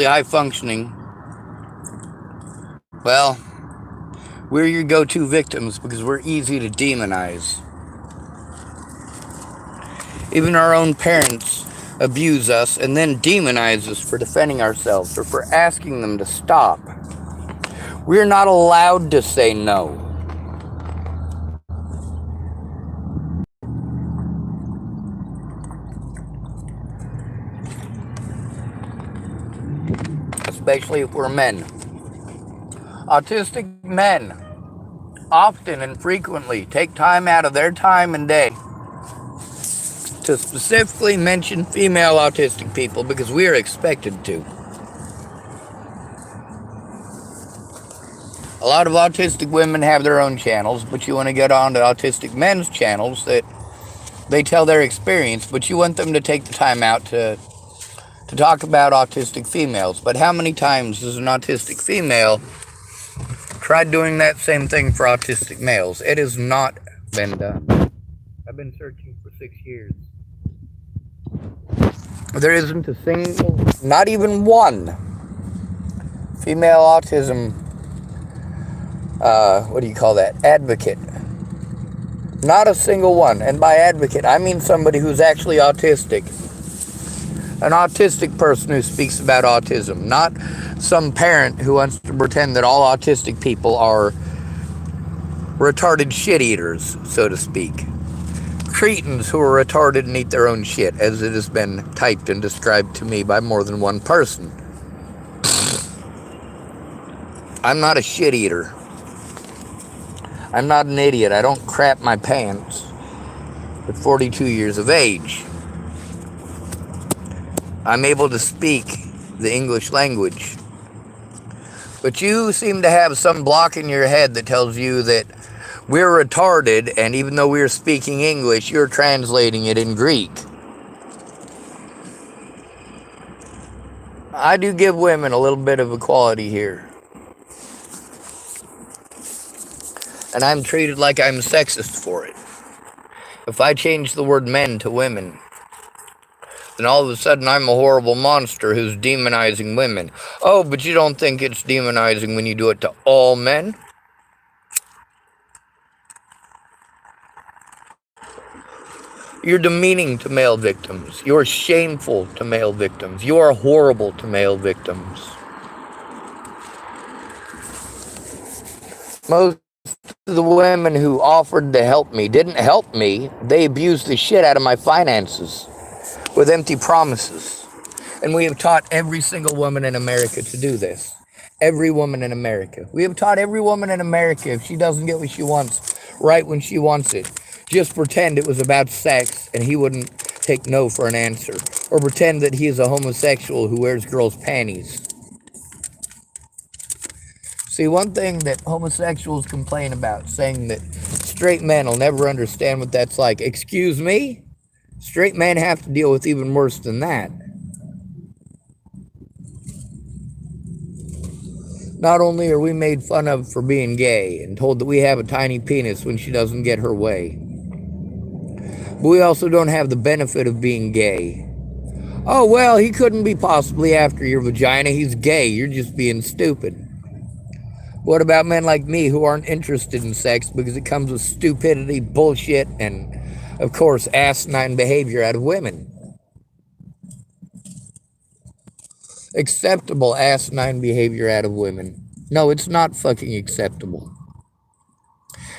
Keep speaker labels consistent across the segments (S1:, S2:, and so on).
S1: high functioning, well, we're your go-to victims because we're easy to demonize. Even our own parents abuse us and then demonize us for defending ourselves or for asking them to stop. We're not allowed to say no. Especially if we're men. Autistic men often and frequently take time out of their time and day to specifically mention female autistic people because we are expected to. A lot of autistic women have their own channels, but you want to get on to autistic men's channels that they tell their experience, but you want them to take the time out to talk about autistic females. But how many times has an autistic female tried doing that same thing for autistic males? It has not been done. I've been searching for 6 years. There isn't a single, not even one, female autism, advocate. Not a single one. And by advocate, I mean somebody who's actually autistic. An autistic person who speaks about autism, not some parent who wants to pretend that all autistic people are retarded shit eaters, so to speak. Cretins who are retarded and eat their own shit, as it has been typed and described to me by more than one person. I'm not a shit eater. I'm not an idiot. I don't crap my pants at 42 years of age. I'm able to speak the English language. But you seem to have some block in your head that tells you that we're retarded, and even though we're speaking English, you're translating it in Greek. I do give women a little bit of equality here. And I'm treated like I'm sexist for it. If I change the word men to women, then all of a sudden I'm a horrible monster who's demonizing women. Oh, but you don't think it's demonizing when you do it to all men? You're demeaning to male victims. You're shameful to male victims. You are horrible to male victims. Most of the women who offered to help me didn't help me. They abused the shit out of my finances with empty promises. And we have taught every single woman in America to do this. Every woman in America. We have taught every woman in America, if she doesn't get what she wants right when she wants it, just pretend it was about sex and he wouldn't take no for an answer. Or pretend that he is a homosexual who wears girls' panties. See, one thing that homosexuals complain about, saying that straight men will never understand what that's like. Excuse me? Straight men have to deal with even worse than that. Not only are we made fun of for being gay and told that we have a tiny penis when she doesn't get her way, but we also don't have the benefit of being gay. Oh, well, he couldn't be possibly after your vagina. He's gay. You're just being stupid. What about men like me who aren't interested in sex because it comes with stupidity, bullshit, and, of course, asinine behavior out of women? Acceptable asinine behavior out of women. No, it's not fucking acceptable.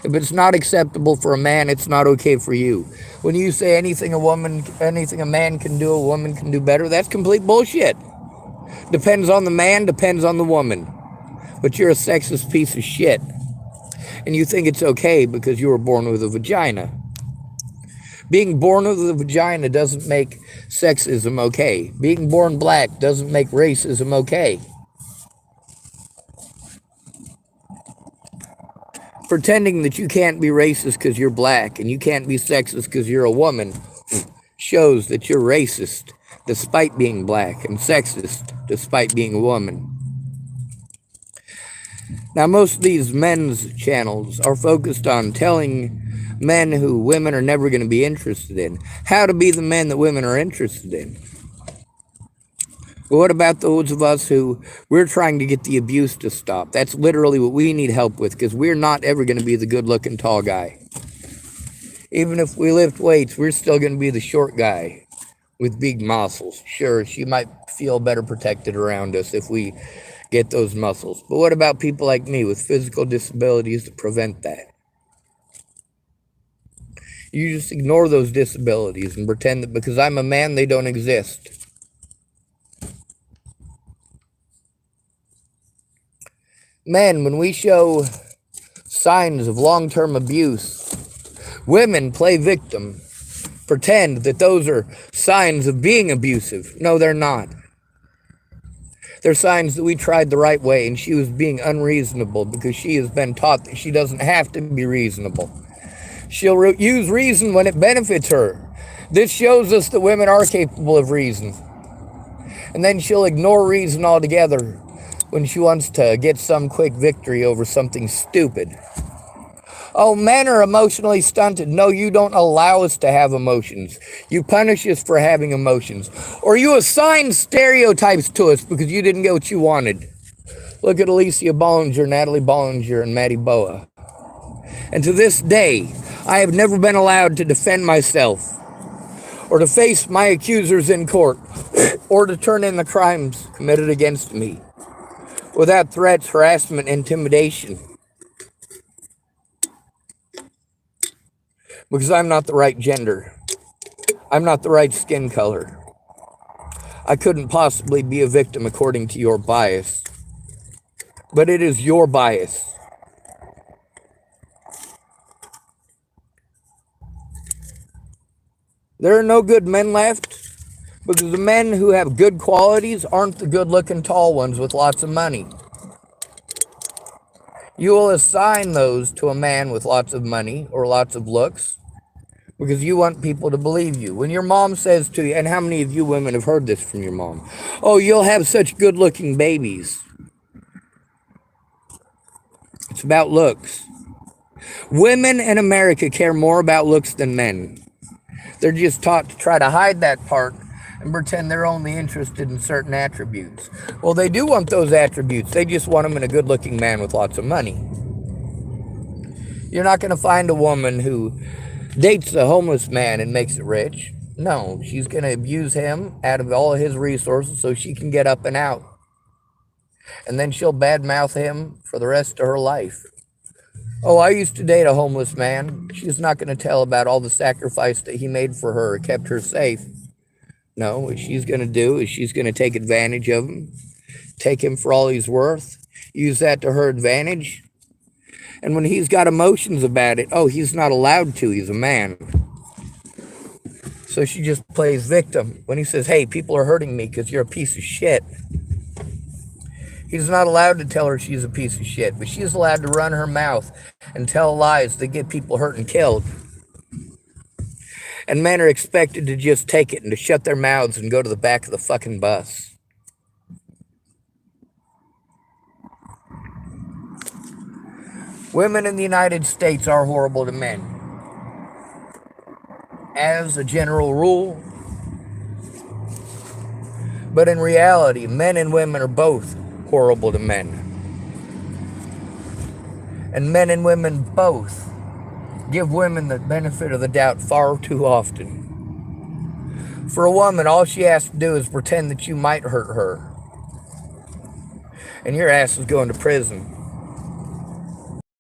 S1: If it's not acceptable for a man, it's not okay for you. When you say anything a man can do, a woman can do better, that's complete bullshit. Depends on the man, depends on the woman. But you're a sexist piece of shit. And you think it's okay because you were born with a vagina. Being born with a vagina doesn't make sexism okay. Being born black doesn't make racism okay. Pretending that you can't be racist because you're black and you can't be sexist because you're a woman shows that you're racist despite being black and sexist despite being a woman. Now, most of these men's channels are focused on telling men who women are never going to be interested in how to be the men that women are interested in. But what about those of us who we're trying to get the abuse to stop? That's literally what we need help with, because we're not ever going to be the good looking tall guy. Even if we lift weights, we're still going to be the short guy with big muscles. Sure, she might feel better protected around us if we get those muscles. But what about people like me with physical disabilities to prevent that? You just ignore those disabilities and pretend that because I'm a man, they don't exist. Men, when we show signs of long-term abuse, women play victim, pretend that those are signs of being abusive. No, they're not. They're signs that we tried the right way and she was being unreasonable because she has been taught that she doesn't have to be reasonable. She'll use reason when it benefits her. This shows us that women are capable of reason. And then she'll ignore reason altogether when she wants to get some quick victory over something stupid. Oh, men are emotionally stunted. No, you don't allow us to have emotions. You punish us for having emotions. Or you assign stereotypes to us because you didn't get what you wanted. Look at Alicia Bollinger, Natalie Bollinger, and Maddie Boa. And to this day, I have never been allowed to defend myself or to face my accusers in court or to turn in the crimes committed against me without threats, harassment, intimidation. Because I'm not the right gender. I'm not the right skin color. I couldn't possibly be a victim according to your bias. But it is your bias. There are no good men left because the men who have good qualities aren't the good-looking tall ones with lots of money. You will assign those to a man with lots of money or lots of looks because you want people to believe you. When your mom says to you, and how many of you women have heard this from your mom? Oh, you'll have such good-looking babies. It's about looks. Women in America care more about looks than men. They're just taught to try to hide that part and pretend they're only interested in certain attributes. Well, they do want those attributes. They just want them in a good-looking man with lots of money. You're not going to find a woman who dates a homeless man and makes it rich. No, she's going to abuse him out of all of his resources so she can get up and out. And then she'll badmouth him for the rest of her life. Oh, I used to date a homeless man. She's not going to tell about all the sacrifice that he made for her, kept her safe. No, what she's going to do is she's going to take advantage of him, take him for all he's worth, use that to her advantage. And when he's got emotions about it, oh, he's not allowed to. He's a man. So she just plays victim. When he says, hey, people are hurting me because you're a piece of shit. He's not allowed to tell her she's a piece of shit, but she's allowed to run her mouth and tell lies that get people hurt and killed. And men are expected to just take it and to shut their mouths and go to the back of the fucking bus. Women in the United States are horrible to men. As a general rule. But in reality, men and women are both horrible to men. And men and women both give women the benefit of the doubt far too often. For a woman, all she has to do is pretend that you might hurt her. And your ass is going to prison.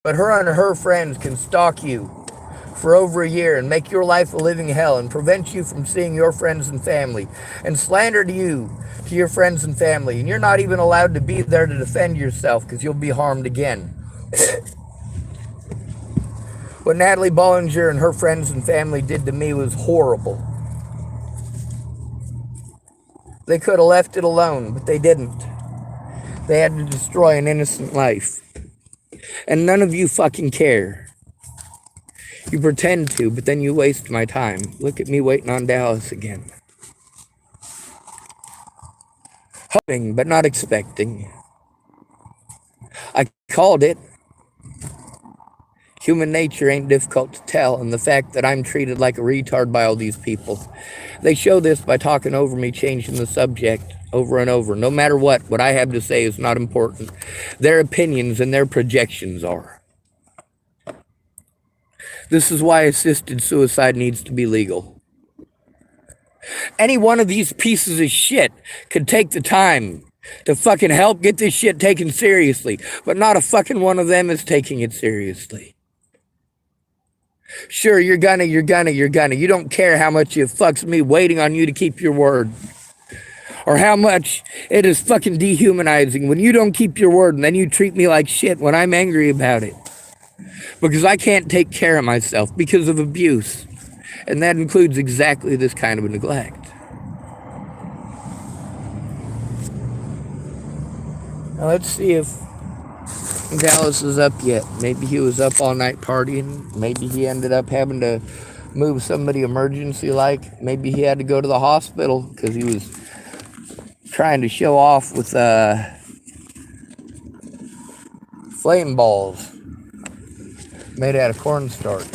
S1: But her and her friends can stalk you for over a year and make your life a living hell and prevent you from seeing your friends and family and slander you to your friends and family. And you're not even allowed to be there to defend yourself because you'll be harmed again. What Natalie Bollinger and her friends and family did to me was horrible. They could have left it alone, but they didn't. They had to destroy an innocent life. And none of you fucking care. You pretend to, but then you waste my time. Look at me waiting on Dallas again. Hoping, but not expecting. I called it. Human nature ain't difficult to tell, and the fact that I'm treated like a retard by all these people. They show this by talking over me, changing the subject. over and over. No matter what I have to say is not important. Their opinions and their projections are. This is why assisted suicide needs to be legal. Any one of these pieces of shit could take the time to fucking help get this shit taken seriously, but not a fucking one of them is taking it seriously. Sure, you're gonna. You don't care how much it fucks me waiting on you to keep your word. Or how much it is fucking dehumanizing when you don't keep your word and then you treat me like shit when I'm angry about it. Because I can't take care of myself because of abuse. And that includes exactly this kind of neglect. Now let's see if Dallas is up yet. Maybe he was up all night partying. Maybe he ended up having to move somebody emergency like. Maybe he had to go to the hospital because he was trying to show off with flame balls made out of cornstarch.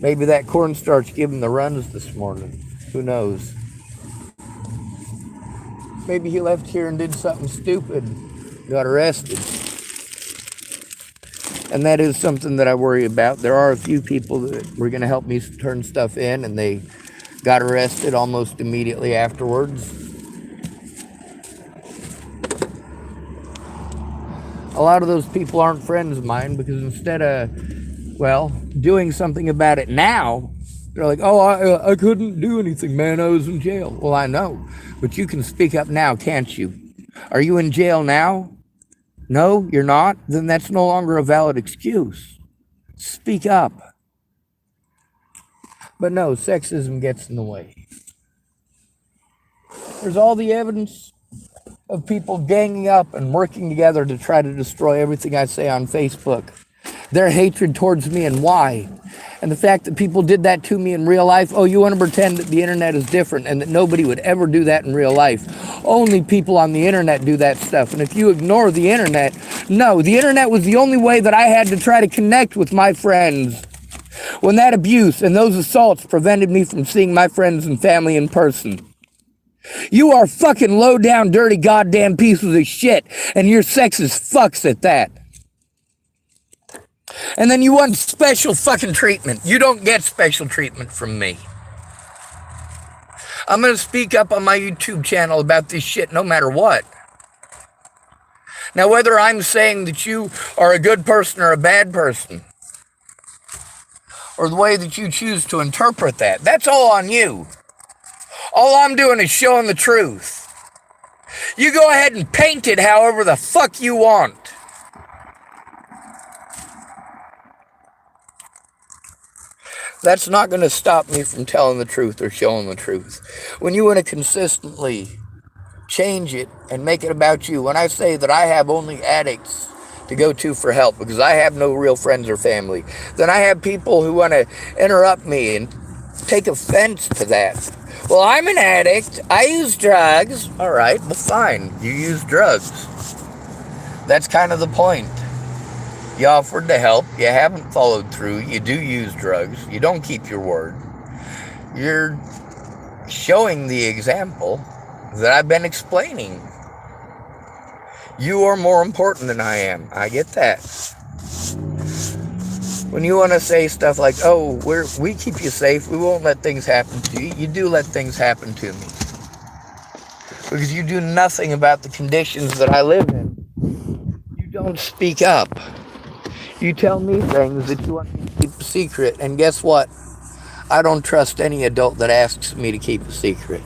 S1: Maybe that cornstarch gave him the runs this morning. Who knows? Maybe he left here and did something stupid, got arrested. And that is something that I worry about. There are a few people that were going to help me turn stuff in, and they got arrested almost immediately afterwards. A lot of those people aren't friends of mine because instead of, doing something about it now, they're like, oh, I couldn't do anything, man. I was in jail. Well, I know, but you can speak up now, can't you? Are you in jail now? No, you're not? Then that's no longer a valid excuse. Speak up. But no, sexism gets in the way. There's all the evidence of people ganging up and working together to try to destroy everything I say on Facebook. Their hatred towards me and why. And the fact that people did that to me in real life. Oh, you want to pretend that the internet is different and that nobody would ever do that in real life. Only people on the internet do that stuff. And if you ignore the internet, no, the internet was the only way that I had to try to connect with my friends. When that abuse and those assaults prevented me from seeing my friends and family in person. You are fucking low down, dirty, goddamn pieces of shit, and you're sexist fucks at that. And then you want special fucking treatment. You don't get special treatment from me. I'm going to speak up on my YouTube channel about this shit no matter what. Now, whether I'm saying that you are a good person or a bad person, or the way that you choose to interpret that, that's all on you. All I'm doing is showing the truth. You go ahead and paint it however the fuck you want. That's not going to stop me from telling the truth or showing the truth. When you want to consistently change it and make it about you, when I say that I have only addicts to go to for help because I have no real friends or family, then I have people who want to interrupt me and take offense to that. Well, I'm an addict. I use drugs. All right, well, fine. You use drugs. That's kind of the point. You offered to help. You haven't followed through. You do use drugs. You don't keep your word. You're showing the example that I've been explaining. You are more important than I am. I get that. When you want to say stuff like, oh, we keep you safe, we won't let things happen to you, you do let things happen to me. Because you do nothing about the conditions that I live in. You don't speak up. You tell me things that you want me to keep a secret, and guess what? I don't trust any adult that asks me to keep a secret.